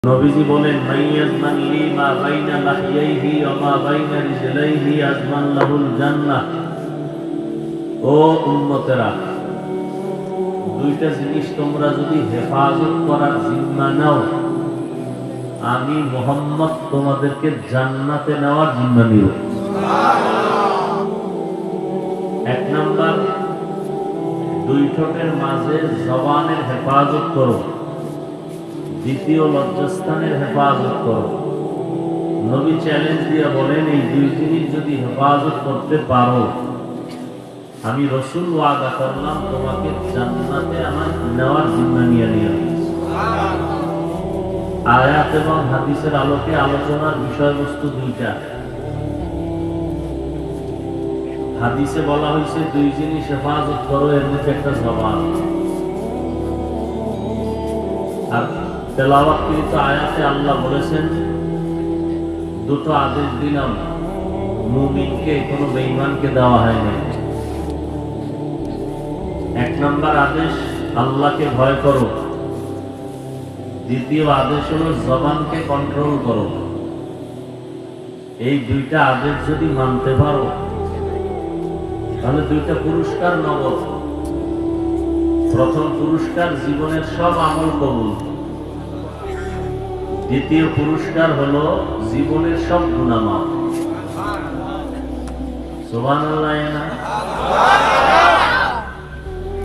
নবীজি বলেন মাইয়াজমান লি মা বাইনা লাহিয়াইহি ওয়া মা বাইনা রিজলাইহি আজমান লাহুল জান্নাহ। ও উম্মতেরা, দুইটা জিনিস তোমরা যদি হেফাজত করার জিম্মা নাও, আমি মুহাম্মদ তোমাদেরকে জান্নাতে নেওয়ার জিম্মা নিব। এক নাম্বার, দুই ঠোঁটের মাঝে জবানের হেফাজত করো। দ্বিতীয়, লজ্জাস্থানের হেফাজত করো। নবী চ্যালেঞ্জ দিয়ে বলেন, এই দুই জিনিস যদি হেফাজত করতে পারো, আমি রাসূল ওয়াদা করলাম তোমাকে জান্নাতে আমার নেওয়ার জিম্মা নিয়ে নিয়ে। আয়াত এবং হাদিসের আলোকে আলোচনার বিষয়বস্তু দুইটা। হাদিসে বলা হয়েছে দুই জিনিস হেফাজত করো, এর মধ্যে একটা জবান। আর তেলাওয়াতকৃত আয়াতে আল্লাহ বলেছেন, দুটো আদেশ দিলাম, মুমিনকে, কোনো বেঈমানকে দেওয়া হয়নি। এক নাম্বার আদেশ, আল্লাহকে ভয় করো। দ্বিতীয় আদেশ হলো জবানকে কন্ট্রোল করো। এই দুইটা আদেশ যদি মানতে পারো, তাহলে দুইটা পুরস্কার নগদ। প্রথম পুরস্কার, জীবনের সব আমল কবুল। দ্বিতীয় পুরস্কার হলো জীবনের সব গুনাহ মাফ। সুবহানাল্লাহ না?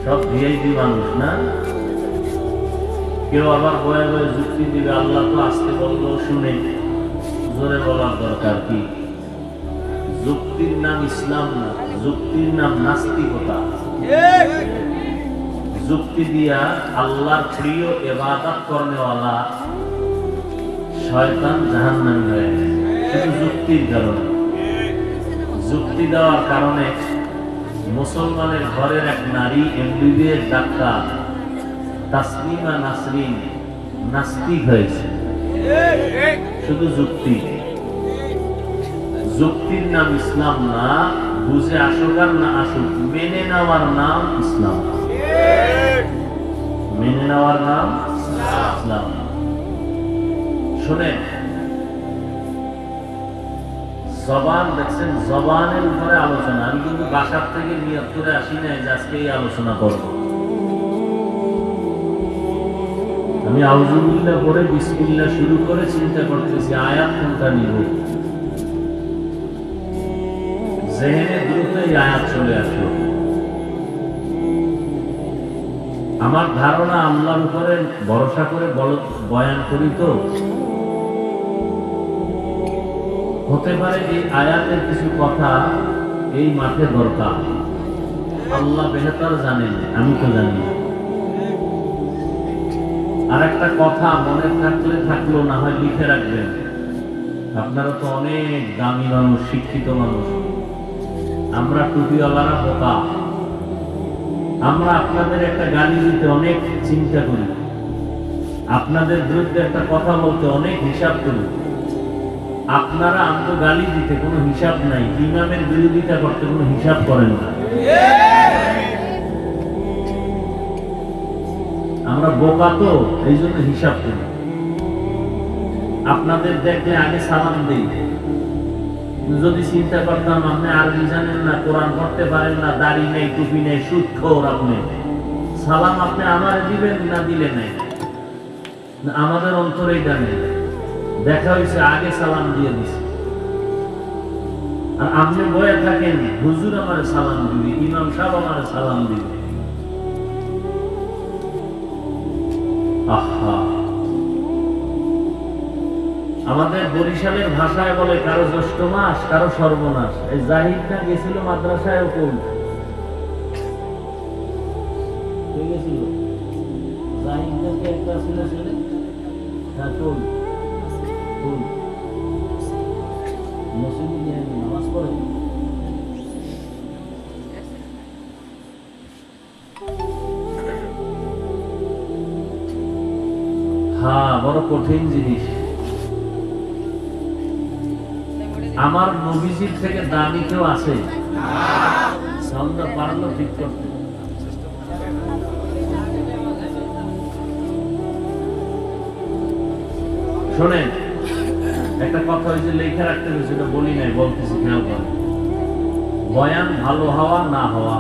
সব ভিআইপি মানুষ না? কেউ আবার বয়ে বয়ে যুক্তি দিবে, আল্লাহ তো আসতে বললো শুনে। জোরে বলার দরকার কি? যুক্তির নাম ইসলাম না, যুক্তির নাম নাস্তিকতা। যুক্তি দিয়া আল্লাহর প্রিয় ইবাদত করনেওয়ালা শয়তান জাহান্নামী হয়ে গেছে, শুধু যুক্তির কারণে। যুক্তি দেওয়ার কারণে মুসলমানের ঘরের এক নারী এমবিবিএস ডাক্তার তাসলিমা নাসরিন নাস্তিক হয়েছে, শুধু যুক্তি। যুক্তির নাম ইসলাম না, বুঝে আসুক আর না আসুক, মেনে নেওয়ার নাম ইসলাম। মেনে নেওয়ার নাম ইসলাম। শুনেন, জবান দেখছেন, জবানের উপরে আলোচনা। আমি কিন্তু বাসার থেকে নিয়ত করে আসি নাই যে আজকে এই আলোচনা করব। আমি আউযুবিল্লাহ পড়ে বিসমিল্লাহ শুরু করে চিন্তা করতেছি আয়াত কোনটা নিব। জেহেনে দ্রুত এই আয়াত চলে আসলো। আমার ধারণা, আল্লাহর উপরে ভরসা করে বয়ান করি তো, হতে পারে এই আয়াতের কিছু কথা এই মাঠে দরকার। আল্লাহ বেহতর জানেন, আমি তো জানি। আর একটা কথা মনে থাকলে থাকলো, না হয় লিখে রাখবেন। আপনারা তো অনেক দামি মানুষ, শিক্ষিত মানুষ। আমরা টুপিওয়ালারা বোকা। আমরা আপনাদের একটা গালি দিতে অনেক চিন্তা করি, আপনাদের বিরুদ্ধে একটা কথা বলতে অনেক হিসাব করি। আপনারা আমাকে গালি দিতে কোনো হিসাব নাই, ইমামের বিরোধিতা করতে কোনো হিসাব করেন না। আমরা বোকা তো, এই জন্য হিসাব করি। আপনাদের দেখলে আগে সালাম দিই। যদি চিন্তা করতাম আপনি আরবি জানেন না, কোরআন পড়তে পারেন না, দাড়ি নেই, টুপি নেই, সুদখোর আপনি, সালাম আপনি আমারে দিবেন না দিলে নাই। আমাদের অন্তরে এটা নেই। দেখা হয়েছে আগে সালাম দিয়ে দিছে, আর আপনি বয়ে থাকেন হুজুর আমারে সালাম দিবে, ইমাম সাহেব আমারে সালাম দিবে। আহা, আমাদের বরিশালের ভাষায় বলে কারো জ্যৈষ্ঠ মাস, কারো সর্বনাশ। এই জাহিদটা গেছিল মাদ্রাসায়, কোন গেছিল? জাহিদটাকে একটা ছিল ছেলে, হ্যাঁ কোন কোন মসজিদে নিয়ে নামাজ পড়ে। হ্যাঁ, বড় কঠিন জিনিস। আমার নবীজির থেকে দামি কেউ আছে? সাউন্ডটা পারলো ঠিক করতে। শোনেন, একটা কথা হয়েছে লেখা রাখতে হবে, সেটা বলি নাই, বলতেছি, খেয়াল করেন। বয়ান ভালো হওয়া না হওয়া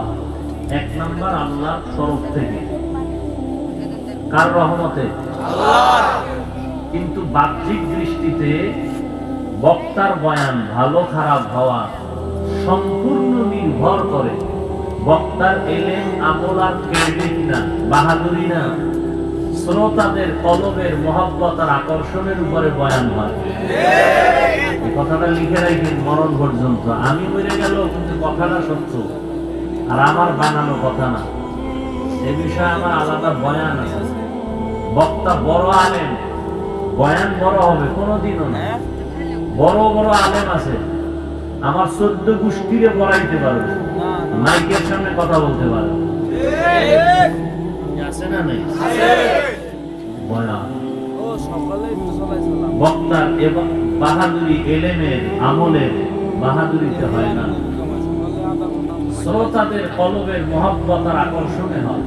এক নাম্বার আল্লাহর তরফ থেকে। কার রহমতে? কিন্তু বাহ্যিক দৃষ্টিতে বক্তার বয়ান ভালো খারাপ হওয়া সম্পূর্ণ নির্ভর করে বক্তার এলেম, আমল আর ক্রেডিট না, বাহাদুরি না, শ্রোতাদের কলবের মহব্বত আর আকর্ষণের উপরে বয়ান হয়। এই কথাটা লিখে রাখেন মরণ পর্যন্ত। আমি মরে গেল কিন্তু কথাটা সত্য, আর আমার বানানো কথা না। এ বিষয়ে আমার আলাদা বয়ান আছে। বক্তা বড় আলেম, বয়ান বড় হবে কোনোদিনও না। বড় বড় আলেম আছে, আমার 14 গোষ্ঠীরে পড়াইতে পারবে, মাইকের সামনে কথা বলতে পারবে, আছে না নাই? বয়ান বক্তার এবং বাহাদুরি এলেমের আমলের বাহাদুরিতে হয় না, শ্রোতাদের কলবের মহব্বত আর আকর্ষণে হয়।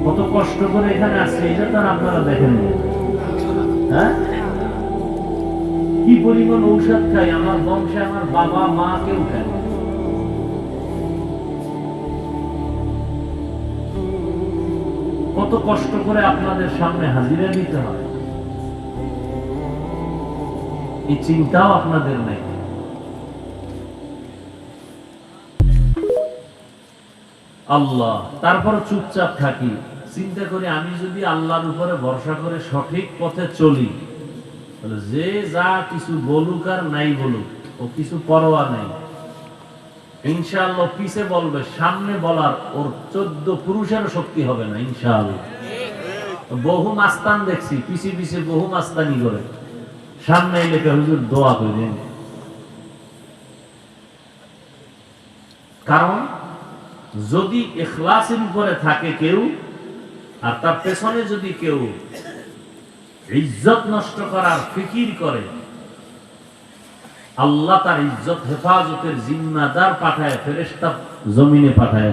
কত কষ্ট করে এখানে আসছে, এটা তো আপনারা দেখেন। হ্যাঁ, কি পরিমাণ ঔষধ খাই আমার বংশে, আমার বাবা মা কেউ খায়। কত কষ্ট করে আপনাদের সামনে হাজিরা দিতে হয়, এই চিন্তাও আপনাদের নেই। আল্লাহ, তারপর চুপচাপ থাকি, চিন্তা করি আমি যদি আল্লাহর উপরে ভরসা করে সঠিক পথে চলি, তাহলে যে যা কিছু বলুক আর নাই বলুক, ও কিছু পরোয়া নেই। ইনশাআল্লাহ পিছে বলবে, সামনে বলার ওর 14 পুরুষেরও শক্তি হবে না ইনশাআল্লাহ। বহু মাস্তান দেখছি পিছে পিছে বহু মাস্তানি করে, সামনে এলে হুজুর দোয়া করেন। কারণ যদি ইখলাসের উপরে থাকে কেউ, আর তার পেছনে যদি কেউ ইজ্জত নষ্ট করার ফিকির করে, আল্লাহ তার ইজ্জত হেফাজতের জিম্মাদার পাঠায়, ফেরেশতা জমিনে পাঠায়।